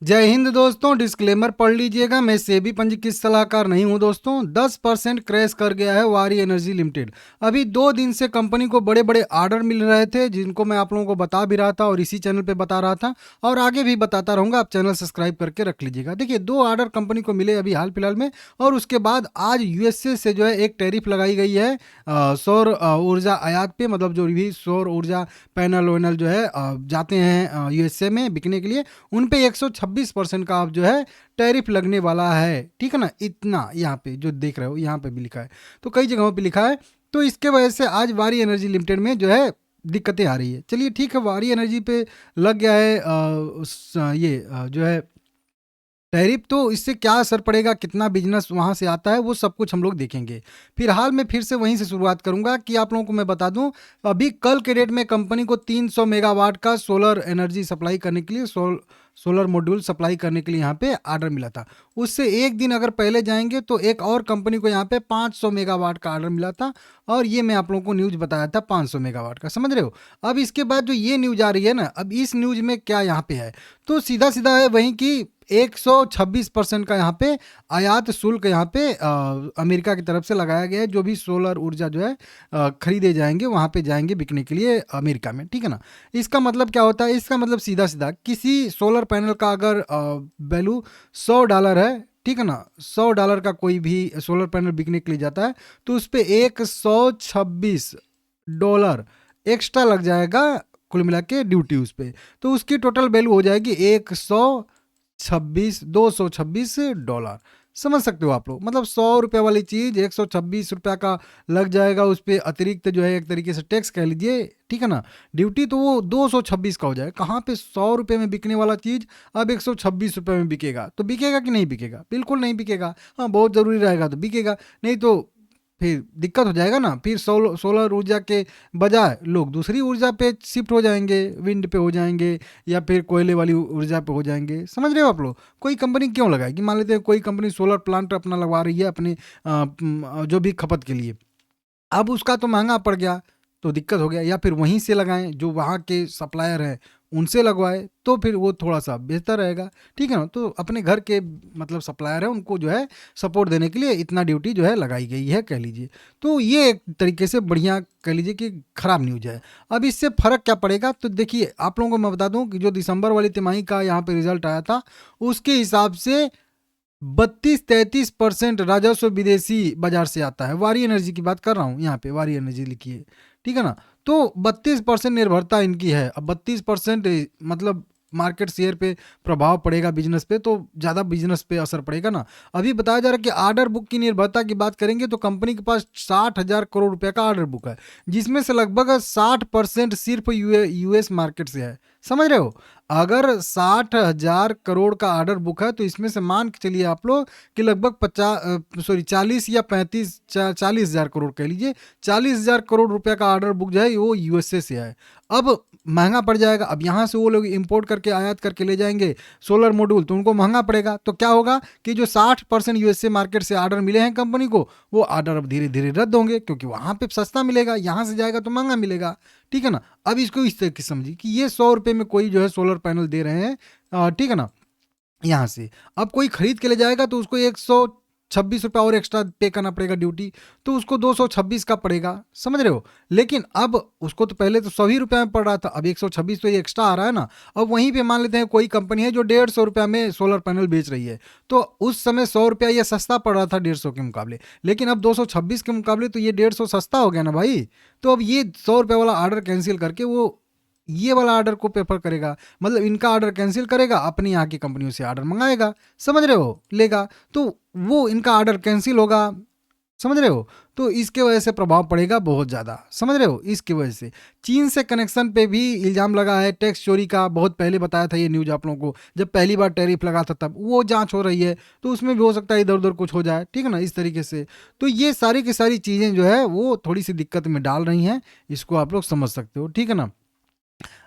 जय हिंद दोस्तों। डिस्क्लेमर पढ़ लीजिएगा, मैं सेबी पंजीकृत सलाहकार नहीं हूं दोस्तों। 10% क्रैश कर गया है वारी एनर्जी लिमिटेड। अभी 2 दिन से कंपनी को बड़े बड़े ऑर्डर मिल रहे थे, जिनको मैं आप लोगों को बता भी रहा था और इसी चैनल पे बता रहा था और आगे भी बताता रहूंगा। आप चैनल सब्सक्राइब करके रख लीजिएगा। देखिए, 2 ऑर्डर कंपनी को मिले अभी हाल फिलहाल में, और उसके बाद आज यूएसए से जो है एक टैरिफ लगाई गई है सौर ऊर्जा आयात पे। मतलब जो भी सौर ऊर्जा पैनल वैनल जो है जाते हैं यूएसए में बिकने के लिए, उन पे 126% का आप जो है टैरिफ लगने वाला है। ठीक है ना, इतना यहाँ पे जो देख रहे हो यहाँ पे भी लिखा है, तो कई जगहों पे लिखा है। तो इसके वजह से आज वारी एनर्जी लिमिटेड में जो है दिक्कतें आ रही है। चलिए ठीक है, वारी एनर्जी पे लग गया है जो है टैरिफ, तो इससे क्या असर पड़ेगा, कितना बिजनेस वहाँ से आता है, वो सब कुछ हम लोग देखेंगे। फिलहाल मैं फिर से वहीं से शुरुआत करूंगा कि आप लोगों को मैं बता दूं, अभी कल के डेट में कंपनी को 300 मेगावाट का सोलर एनर्जी सप्लाई करने के लिए सोलर मॉड्यूल सप्लाई करने के लिए यहाँ पे ऑर्डर मिला था। उससे एक दिन अगर पहले जाएंगे तो एक और कंपनी को यहाँ पे 500 मेगावाट का ऑर्डर मिला था, और ये मैं आप लोगों को न्यूज़ बताया था 500 मेगावाट का। समझ रहे हो। अब इसके बाद जो ये न्यूज़ आ रही है ना, अब इस न्यूज़ में क्या यहाँ पे है, तो सीधा सीधा है वहीं की 126% का यहाँ पे आयात शुल्क यहाँ पे अमेरिका की तरफ से लगाया गया है। जो भी सोलर ऊर्जा जो है खरीदे जाएंगे वहाँ पे जाएंगे बिकने के लिए अमेरिका में। ठीक है ना। इसका मतलब क्या होता है, इसका मतलब सीधा सीधा किसी सोलर पैनल का अगर वैल्यू $100 है, ठीक है ना, $100 का कोई भी सोलर पैनल बिकने के लिए जाता है, तो उस पर $126 एक्स्ट्रा लग जाएगा कुल मिला के ड्यूटी उस पर। तो उसकी टोटल वैल्यू हो जाएगी $226। समझ सकते हो आप लोग। मतलब $100 वाली चीज़ $126 का लग जाएगा उस पर अतिरिक्त जो है, एक तरीके से टैक्स कह लीजिए। ठीक है ना। ड्यूटी तो वो 226 का हो जाए। कहाँ पे $100 में बिकने वाला चीज़ अब $126 में बिकेगा, तो बिकेगा कि नहीं बिकेगा? बिल्कुल नहीं बिकेगा। हाँ, बहुत ज़रूरी रहेगा तो बिकेगा, नहीं तो फिर दिक्कत हो जाएगा ना। फिर सोलर ऊर्जा के बजाय लोग दूसरी ऊर्जा पे शिफ्ट हो जाएंगे, विंड पे हो जाएंगे या फिर कोयले वाली ऊर्जा पे हो जाएंगे। समझ रहे हो आप लोग। कोई कंपनी क्यों लगाएगी, मान लेते हैं कोई कंपनी सोलर प्लांट अपना लगवा रही है अपने जो भी खपत के लिए, अब उसका तो महंगा पड़ गया तो दिक्कत हो गया। या फिर वहीं से लगाएं, जो वहाँ के सप्लायर हैं उनसे लगवाए, तो फिर वो थोड़ा सा बेहतर रहेगा। ठीक है ना। तो अपने घर के मतलब सप्लायर है उनको जो है सपोर्ट देने के लिए इतना ड्यूटी जो है लगाई गई है कह लीजिए। तो ये एक तरीके से बढ़िया कह लीजिए कि खराब न्यूज है। अब इससे फर्क क्या पड़ेगा, तो देखिए आप लोगों को मैं बता दूं कि जो दिसंबर वाली तिमाही का यहाँ पे रिजल्ट आया था, उसके हिसाब से 32-33% राजस्व विदेशी बाजार से आता है। वारी एनर्जी की बात कर रहा हूँ, यहाँ पे वारी एनर्जी लिखी है। ठीक है ना। तो 32% निर्भरता इनकी है। अब 32% मतलब मार्केट शेयर पे प्रभाव पड़ेगा बिजनेस पे, तो ज़्यादा बिजनेस पे असर पड़ेगा ना। अभी बताया जा रहा है कि ऑर्डर बुक की निर्भरता की बात करेंगे तो कंपनी के पास 60,000 करोड़ रुपए का ऑर्डर बुक है, जिसमें से लगभग 60% सिर्फ यूएस मार्केट से है। समझ रहे हो। अगर 60,000 करोड़ का ऑर्डर बुक है, तो इसमें से मान के चलिए आप लोग कि लगभग 40 या 40,000 करोड़ कह लीजिए, 40,000 करोड़ रुपए का ऑर्डर बुक जो है वो यूएसए से है। अब महंगा पड़ जाएगा। अब यहाँ से वो लोग इंपोर्ट करके आयात करके ले जाएंगे सोलर मॉड्यूल, तो उनको महंगा पड़ेगा। तो क्या होगा कि जो 60% यूएसए मार्केट से ऑर्डर मिले हैं कंपनी को, वो ऑर्डर अब धीरे धीरे रद्द होंगे, क्योंकि वहाँ पे सस्ता मिलेगा, यहाँ से जाएगा तो महंगा मिलेगा। ठीक है ना। अब इसको इस तरीके से समझिए कि ये $100 में कोई जो है सोलर पैनल दे रहे हैं, ठीक है ना, यहाँ से। अब कोई खरीद के ले जाएगा तो उसको $126 और एक्स्ट्रा पे करना पड़ेगा ड्यूटी, तो उसको 226 का पड़ेगा। समझ रहे हो। लेकिन अब उसको तो पहले तो 100 ही रुपये में पड़ रहा था, अब 126 तो ये एक्स्ट्रा आ रहा है ना। अब वहीं पे मान लेते हैं कोई कंपनी है जो ₹150 में सोलर पैनल बेच रही है, तो उस समय $100 ये सस्ता पड़ रहा था 150 के मुकाबले, लेकिन अब 226 के मुकाबले तो ये 150 सस्ता हो गया ना भाई। तो अब ये $100 वाला ऑर्डर कैंसिल करके वो ये वाला ऑर्डर को प्रेफर करेगा। मतलब इनका ऑर्डर कैंसिल करेगा, अपनी यहाँ की कंपनियों से ऑर्डर मंगाएगा। समझ रहे हो, लेगा तो वो इनका ऑर्डर कैंसिल होगा। समझ रहे हो। तो इसके वजह से प्रभाव पड़ेगा बहुत ज़्यादा। समझ रहे हो। इसकी वजह से चीन से कनेक्शन पे भी इल्ज़ाम लगा है टैक्स चोरी का। बहुत पहले बताया था ये न्यूज़ आप लोगों को, जब पहली बार टैरिफ लगा था तब। वो जांच हो रही है, तो उसमें भी हो सकता है इधर उधर कुछ हो जाए। ठीक है ना, इस तरीके से। तो ये सारी की सारी चीज़ें जो है वो थोड़ी सी दिक्कत में डाल रही हैं, इसको आप लोग समझ सकते हो। ठीक है ना।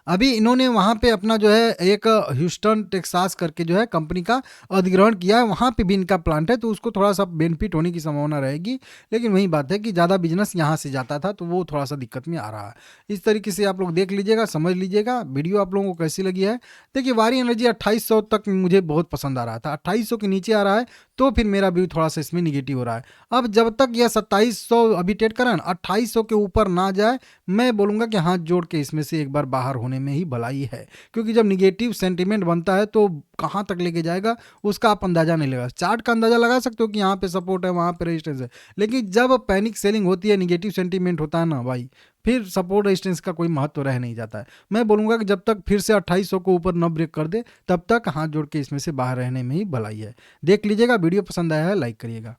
अभी इन्होंने वहाँ पे अपना जो है एक ह्यूस्टन टेक्सास करके जो है कंपनी का अधिग्रहण किया है, वहाँ पे भी इनका प्लांट है, तो उसको थोड़ा सा बेनिफिट होने की संभावना रहेगी। लेकिन वही बात है कि ज़्यादा बिजनेस यहाँ से जाता था, तो वो थोड़ा सा दिक्कत में आ रहा है। इस तरीके से आप लोग देख लीजिएगा, समझ लीजिएगा। वीडियो आप लोगों को कैसी लगी है? देखिए, वारी एनर्जी 2800 तक मुझे बहुत पसंद आ रहा था, 2800 के नीचे आ रहा है तो फिर मेरा व्यू थोड़ा सा इसमें निगेटिव हो रहा है। अब जब तक यह 2700 अभी ट्रेड कर रहा है ना, 2800 के ऊपर ना जाए, मैं बोलूँगा कि हाथ जोड़ के इसमें से एक बार बाहर होने में ही भलाई है। क्योंकि जब निगेटिव सेंटीमेंट बनता है तो कहाँ तक लेके जाएगा उसका आप अंदाजा नहीं लगा। चार्ट का अंदाजा लगा सकते हो कि यहाँ पे सपोर्ट है, वहाँ पे रेजिस्टेंस है, लेकिन जब पैनिक सेलिंग होती है, निगेटिव सेंटीमेंट होता है ना भाई, फिर सपोर्ट रेजिस्टेंस का कोई महत्व रह नहीं जाता है। मैं बोलूँगा कि जब तक फिर से 2800 को ऊपर न ब्रेक कर दे, तब तक हाथ जोड़ के इसमें से बाहर रहने में ही भलाई है। देख लीजिएगा, वीडियो पसंद आया है लाइक करिएगा।